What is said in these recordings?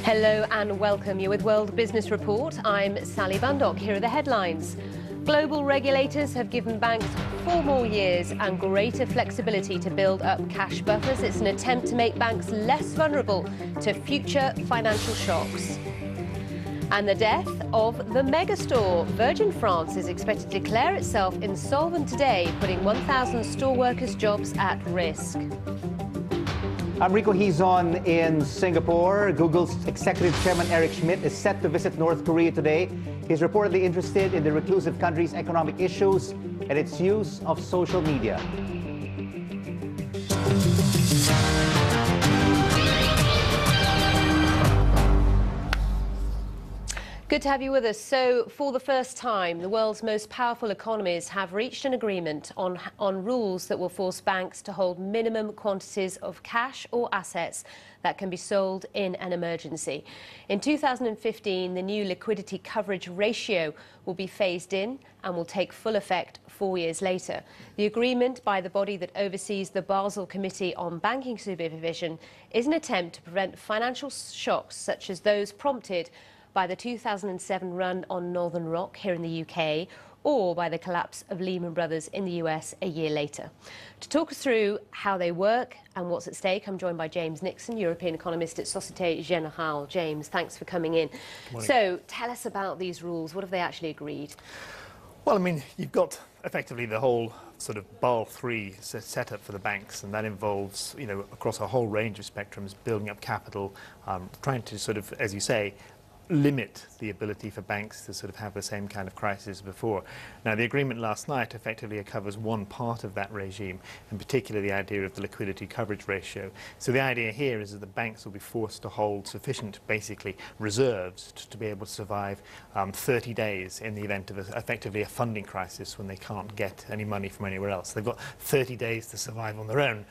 Hello and welcome. You're with World Business Report. I'm Sally Bundock. Here are the headlines. Global regulators have given banks 4 more years and greater flexibility to build up cash buffers. It's an attempt to make banks less vulnerable to future financial shocks. And the death of the megastore. Virgin France is expected to declare itself insolvent today, putting 1,000 store workers' jobs at risk. I'm Rico Hizon in Singapore. Google's executive chairman Eric Schmidt is set to visit North Korea today. He's reportedly interested in the reclusive country's economic issues and its use of social media. Good to have you with us. So, for the first time, the world's most powerful economies have reached an agreement on rules that will force banks to hold minimum quantities of cash or assets that can be sold in an emergency. In 2015, the new liquidity coverage ratio will be phased in and will take full effect 4 years later. The agreement by the body that oversees the Basel Committee on Banking Supervision is an attempt to prevent financial shocks such as those prompted by the 2007 run on Northern Rock here in the UK, or by the collapse of Lehman Brothers in the US a year later. To talk us through how they work and what's at stake, I'm joined by James Nixon, European economist at Société Générale. James, thanks for coming in. So, tell us about these rules. What have they actually agreed? Well, I mean, you've got effectively the whole sort of Basel III set up for the banks, and that involves, across a whole range of spectrums, building up capital, trying to sort of, as you say, limit the ability for banks to sort of have the same kind of crisis as before. Now, the agreement last night effectively covers one part of that regime, in particular the idea of the liquidity coverage ratio. So the idea here is that the banks will be forced to hold sufficient, basically, reserves to be able to survive 30 days in the event of effectively a funding crisis when they can't get any money from anywhere else. They've got 30 days to survive on their own.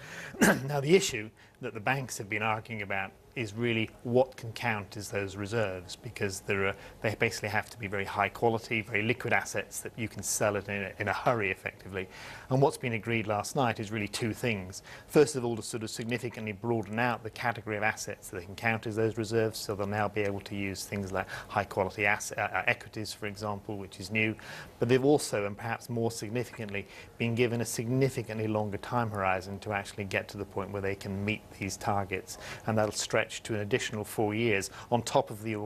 Now, the issue that the banks have been arguing about is really what can count as those reserves, because they basically have to be very high quality, very liquid assets that you can sell it in a hurry effectively. And what's been agreed last night is really two things. First of all, to sort of significantly broaden out the category of assets that they can count as those reserves, so they'll now be able to use things like high quality equities, for example, which is new. But they've also, and perhaps more significantly, been given a significantly longer time horizon to actually get to the point where they can meet these targets, and that'll stretch to an additional 4 years on top of the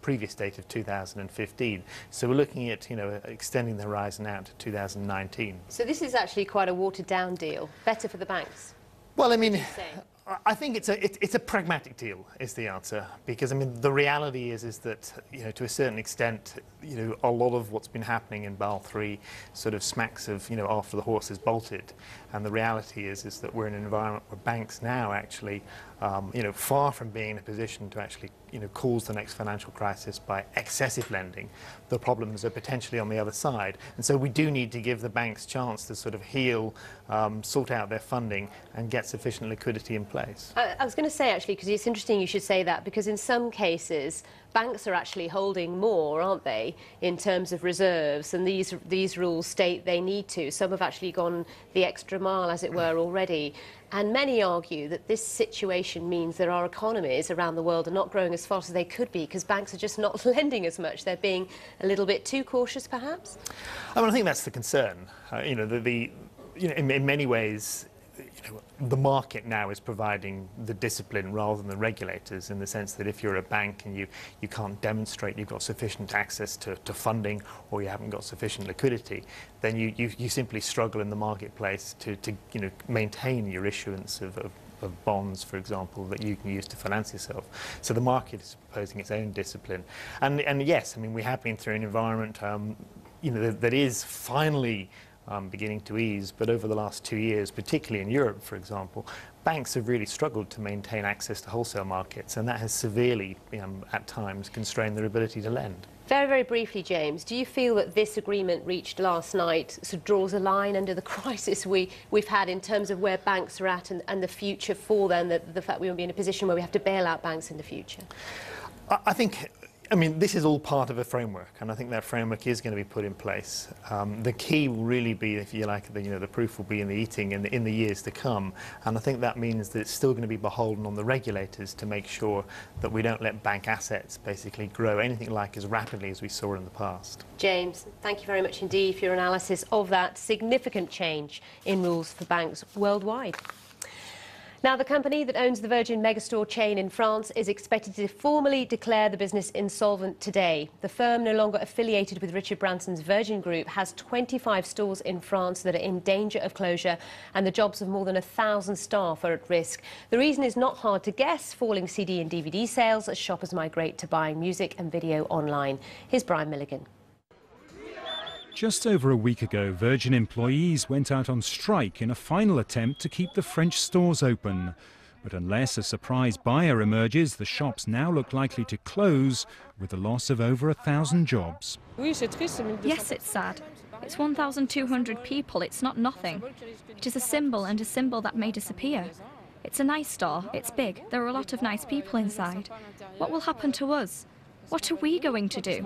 previous date of 2015. So we're looking at, extending the horizon out to 2019. So this is actually quite a watered-down deal. Better for the banks? Well, I mean, I think it's a pragmatic deal is the answer, because I mean the reality is that to a certain extent a lot of what's been happening in Basel III sort of smacks of after the horse is bolted, and the reality is that we're in an environment where banks now actually far from being in a position to actually cause the next financial crisis by excessive lending, the problems are potentially on the other side, and so we do need to give the banks chance to sort of heal, sort out their funding and get sufficient liquidity in place. I was going to say, actually, because it's interesting you should say that, because in some cases banks are actually holding more, aren't they, in terms of reserves, and these rules state they need to. Some have actually gone the extra mile, as it were, already. And many argue that this situation means that our economies around the world are not growing as fast as they could be because banks are just not lending as much. They're being a little bit too cautious, perhaps? I mean, I think that's the concern. In many ways, the market now is providing the discipline rather than the regulators, in the sense that if you're a bank and you can't demonstrate you've got sufficient access to funding, or you haven't got sufficient liquidity, then you simply struggle in the marketplace to maintain your issuance of bonds, for example, that you can use to finance yourself. So the market is proposing its own discipline. And yes, I mean, we have been through an environment that is finally beginning to ease, but over the last 2 years, particularly in Europe, for example, banks have really struggled to maintain access to wholesale markets, and that has severely, at times, constrained their ability to lend. Very, very briefly, James, do you feel that this agreement reached last night sort of draws a line under the crisis we've had in terms of where banks are at and the future for them, the fact we won't be in a position where we have to bail out banks in the future? I think I mean, this is all part of a framework, and I think that framework is going to be put in place. The key will really be, if you like, the proof will be in the eating in the years to come, and I think that means that it's still going to be beholden on the regulators to make sure that we don't let bank assets basically grow anything like as rapidly as we saw in the past. James, thank you very much indeed for your analysis of that significant change in rules for banks worldwide. Now, the company that owns the Virgin megastore chain in France is expected to formally declare the business insolvent today. The firm, no longer affiliated with Richard Branson's Virgin Group, has 25 stores in France that are in danger of closure, and the jobs of more than 1,000 staff are at risk. The reason is not hard to guess: falling CD and DVD sales as shoppers migrate to buying music and video online. Here's Brian Milligan. Just over a week ago, Virgin employees went out on strike in a final attempt to keep the French stores open. But unless a surprise buyer emerges, the shops now look likely to close, with the loss of over 1,000 jobs. Yes, it's sad. It's 1,200 people. It's not nothing. It is a symbol, and a symbol that may disappear. It's a nice store. It's big. There are a lot of nice people inside. What will happen to us? What are we going to do?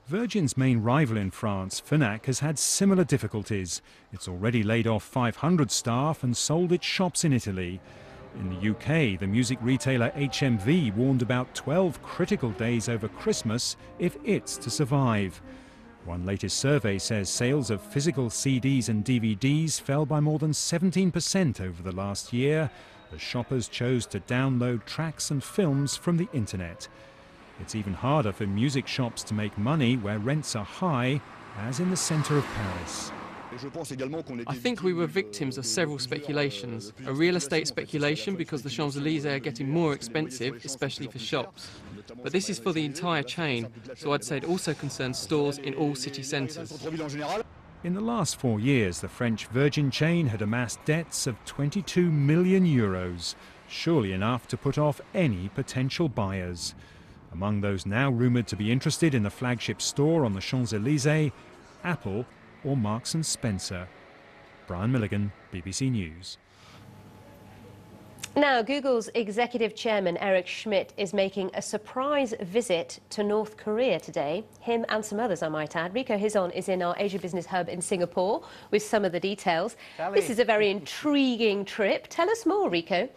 Virgin's main rival in France, Fnac, has had similar difficulties. It's already laid off 500 staff and sold its shops in Italy. In the UK, the music retailer HMV warned about 12 critical days over Christmas if it's to survive. One latest survey says sales of physical CDs and DVDs fell by more than 17% over the last year, as shoppers chose to download tracks and films from the internet. It's even harder for music shops to make money where rents are high, as in the centre of Paris. I think we were victims of several speculations. A real estate speculation because the Champs-Élysées are getting more expensive, especially for shops. But this is for the entire chain, so I'd say it also concerns stores in all city centres. In the last 4 years, the French Virgin chain had amassed debts of €22 million, surely enough to put off any potential buyers. Among those now rumoured to be interested in the flagship store on the Champs-Élysées, Apple or Marks & Spencer. Brian Milligan, BBC News. Now, Google's executive chairman, Eric Schmidt, is making a surprise visit to North Korea today. Him and some others, I might add. Rico Hizon is in our Asia Business Hub in Singapore with some of the details. This is a very intriguing trip. Tell us more, Rico.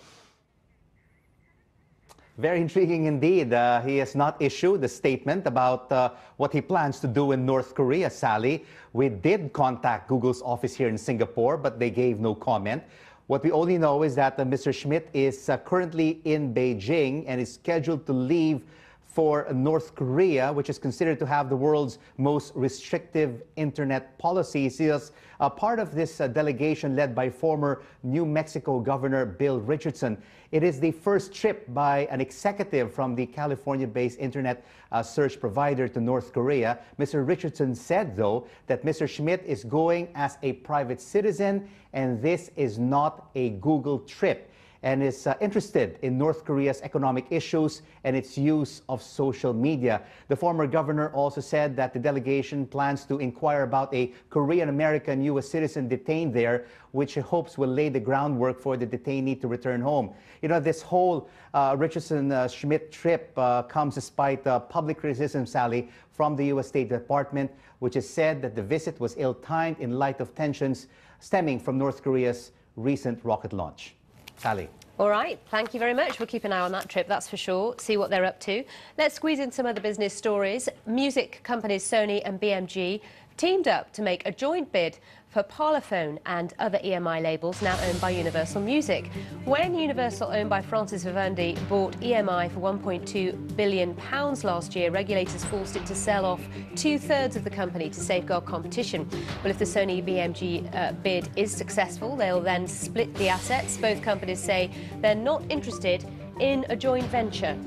Very intriguing indeed. He has not issued a statement about what he plans to do in North Korea, Sally. We did contact Google's office here in Singapore, but they gave no comment. What we only know is that Mr. Schmidt is currently in Beijing and is scheduled to leave for North Korea, which is considered to have the world's most restrictive internet policies. He is part of this delegation led by former New Mexico Governor Bill Richardson. It is the first trip by an executive from the California-based internet search provider to North Korea. Mr. Richardson said, though, that Mr. Schmidt is going as a private citizen, and this is not a Google trip, and is interested in North Korea's economic issues and its use of social media. The former governor also said that the delegation plans to inquire about a Korean-American U.S. citizen detained there, which he hopes will lay the groundwork for the detainee to return home. You know, this whole Richardson-Schmidt trip comes despite public criticism, Sally, from the U.S. State Department, which has said that the visit was ill-timed in light of tensions stemming from North Korea's recent rocket launch. Sally. All right, thank you very much. We'll keep an eye on that trip, that's for sure, see what they're up to. Let's squeeze in some other business stories. Music companies Sony and BMG teamed up to make a joint bid for Parlophone and other EMI labels now owned by Universal Music. When Universal, owned by Francis Vivendi, bought EMI for £1.2 billion last year, regulators forced it to sell off 2/3 of the company to safeguard competition. Well, if the Sony BMG bid is successful, they'll then split the assets. Both companies say they're not interested in a joint venture.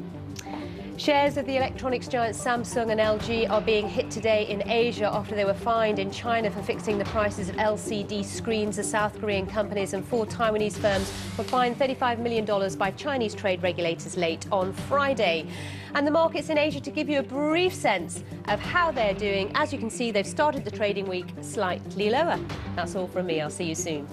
Shares of the electronics giant Samsung and LG are being hit today in Asia after they were fined in China for fixing the prices of LCD screens. The South Korean companies and 4 Taiwanese firms were fined $35 million by Chinese trade regulators late on Friday. And the markets in Asia, to give you a brief sense of how they're doing, as you can see, they've started the trading week slightly lower. That's all from me. I'll see you soon.